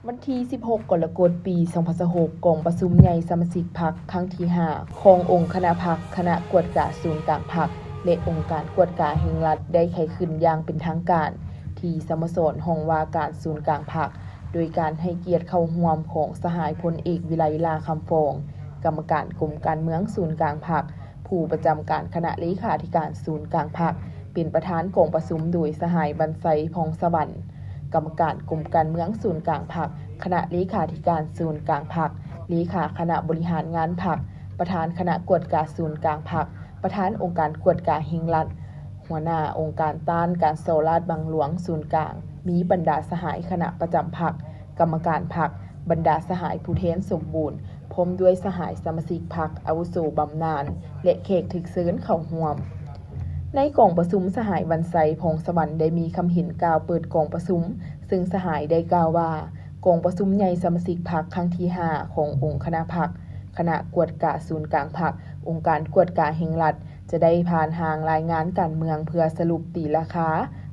วันที่ 16 กรกฎาคม ปี 2026 กองประชุมใหญ่สมาชิกพรรคครั้งที่ 5 ขององค์คณะพรรคคณะกวดกาศูนย์กลางพรรคและองค์การกวดกาแห่งรัฐได้ไขขึ้นอย่างเป็นทางการ ที่สโมสรห้องว่าการศูนย์กลางพรรคโดยการให้เกียรติเข้าร่วมของสหายพลเอกวิไลลาคำฟองกรรมการกรมการเมืองศูนย์กลางพรรคผู้ประจำการคณะเลขาธิการศูนย์กลางพรรคเป็นประธานกองประชุมโดยสหายบรรไซพงษ์สวรรค์กรรมการกรมการเมืองศูนย์กลางพรรคคณะเลขาธิการศูนย์กลางพรรคเลขาคณะบริหารงานพรรคประธานคณะกวดกาศูนย์กลางพรรคประธานองค์การกวดกาแห่งรัฐหัวหน้าองค์การต้านการโซลาดบางหลวงศูนย์กลางมีบรรดาสหายคณะประจำพรรคกรรมการพรรคบรรดาสหายผู้แทนสมบูรณ์พร้อมด้วยสหายสมาชิกพรรคอาวุโสบำนาญและแขกถึกเชิญเข้าร่วมในกองประชุมสหายบรรไซพงษ์สวรรค์ได้มีคำเห็นกล่าวเปิดกองประชุมซึ่งสหายได้กล่าวว่ากองประชุมใหญ่สมาชิกพรรคครั้งที่ 5 ขององค์คณะพรรคคณะกวดกาศูนย์กลางพรรคองค์การกวดกาแห่งรัฐจะได้ผ่านทางรายงานการเมืองเพื่อสรุปตีราคา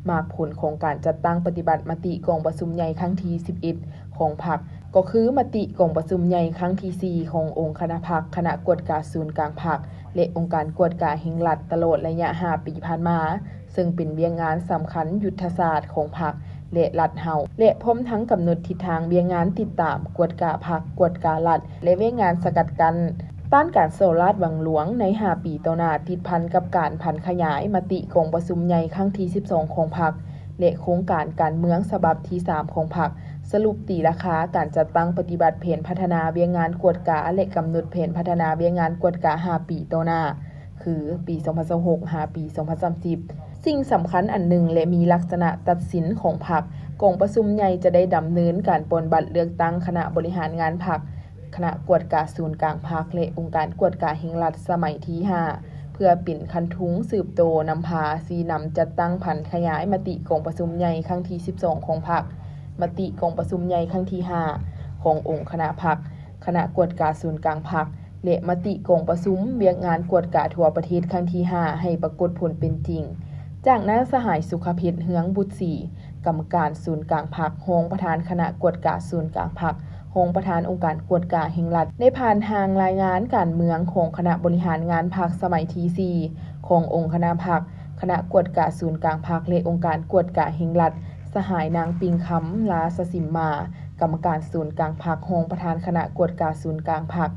มากผลของการจัดตั้งปฏิบัติมติกองประชุมใหญ่ครั้งที่ 11 ของพรรคก็คือมติกองประชุมใหญ่ครั้งที่ 4 ขององค์คณะพรรคคณะกวดกาศูนย์กลางพรรคและองค์การกวดกาแห่งรัฐตลอดระยะ 5 ปีผ่านมาซึ่งเป็นเวียงงานสำคัญยุทธศาสตร์ของพรรคและรัฐเฮาและพร้อมทั้งกำหนดทิศทางเวียงงานติดตามกวดกาพรรคกวดการัฐและเวียงงานสกัดกั้นต้านการโซลาดวังหลวงใน 5 ปีต่อหน้าติดพันกับการพันขยายมติกองประชุมใหญ่ครั้งที่ 12 ของพรรคและโครงการการเมืองฉบับที่ 3 ของพรรคสรุปตีราคาการจัดตั้งปฏิบัติแผนพัฒนาเวียงงานกวดกาและกำหนดแผนพัฒนาเวียงงานกวดกา 5 ปีต่อหน้าคือปี 2026 5 ปี 2030 สิ่งสำคัญอันหนึ่งและมีลักษณะตัดสินของพรรคกองประชุมใหญ่จะได้ดำเนินการปนบัตรเลือกตั้งคณะบริหารงานพรรคคณะกวดกาศูนย์กลางพรรคและองค์การกวดกาแห่งรัฐสมัยที่ 5 เพื่อปิ่นคันทุงสืบโตนำพาซีนำจัดตั้งพันขยายมติกองประชุมใหญ่ครั้งที่ 12 ของพรรคมติกองประชุมใหญ่ครั้งที่ 5 ขององค์คณะพรรคคณะกวดกาศูนย์กลางพรรคและมติกองประชุมเวียงงานกวดกาทั่วประเทศครั้งที่ 5 ให้ปรากฏผลเป็นจริงจากนั้นสหายสุขเพชรเฮืองบุตรศรีกรรมการศูนย์กลางพรรครองประธานคณะกวดกาศูนย์กลางพรรครองประธานองค์การกวดกาแห่งรัฐได้ผ่านทางรายงานการเมืองของคณะบริหารงานพรรคสมัยที่ 4 ขององค์คณะพรรคคณะกวดกาศูนย์กลางพรรคและองค์การกวดกาแห่งรัฐสหายนางปิงคำลาสสิมมากรรมการศูนย์กลางพรรครองประธานคณะกวดกาศูนย์กลางพรรค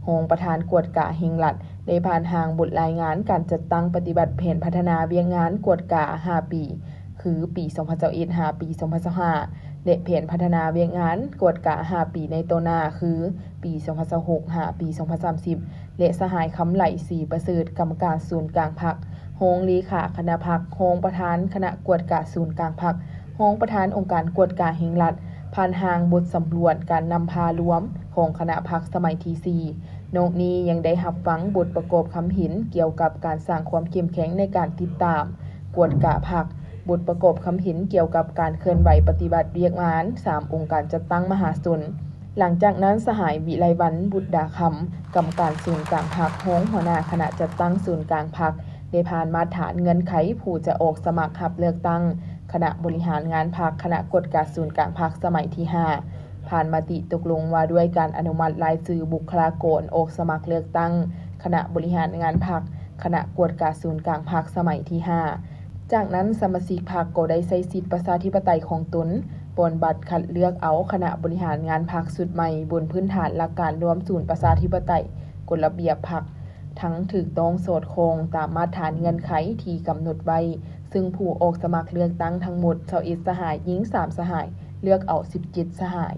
รองประธานกวดกาแห่งรัฐได้ผ่านทางบทรายงานการจัดตั้งปฏิบัติแผนพัฒนาเวียงงานกวดกา 5 ปีคือปี 2021 5 ปี 2025และแผนพัฒนาเวียงงานกวดกา 5 ปีในต่อหน้าคือปี 2026 5 ปี 2030และสหายคำไหลศรีประเสริฐกรรมการศูนย์กลางพรรครองเลขาคณะพรรครองประธานคณะกวดกาศูนย์กลางพรรครองประธานองค์การกวดกาแห่งรัฐผ่านทางบทสำรวจการนำพารวมของคณะพรรคสมัยที่ 4 นอกนี้ยังได้รับฟังบทประกอบคำเห็นเกี่ยวกับการสร้างความเข้มแข็งในการติดตามกวดกาพรรคบทประกอบคำเห็นเกี่ยวกับการเคลื่อนไหวปฏิบัติเวียกงาน 3 องค์การจัดตั้งมหาชนหลังจากนั้นสหายวิไลวรรณบุตรดาคำกรรมการศูนย์กลางพรรครองหัวหน้าคณะจัดตั้งศูนย์กลางพรรคได้ผ่านมาตรฐานเงื่อนไขผู้จะออกสมัครรับเลือกตั้งคณะบริหารงานพรรคคณะกวดกาศูนย์กลางพรรคสมัยที่ 5 ผ่านมติตกลงว่าด้วยการอนุมัติรายชื่อบุคลากรออกสมัครเลือกตั้งคณะบริหารงานพรรคคณะกวดกาศูนย์กลางพรรคสมัยที่ 5 จากนั้นสมาชิกพรรคก็ได้ใช้สิทธิประชาธิปไตยของตนปนบัตรคัดเลือกเอาคณะบริหารงานพรรคชุดใหม่บนพื้นฐานหลักการรวมศูนย์ประชาธิปไตยกฎระเบียบพรรคทั้งถูกต้องสอดคล้องตามมาตรฐานเงื่อนไขที่กำหนดไว้ซึ่งผู้ออกสมัครเลือกตั้งทั้งหมด21 สหายหญิง 3 สหายเลือกเอา 17 สหาย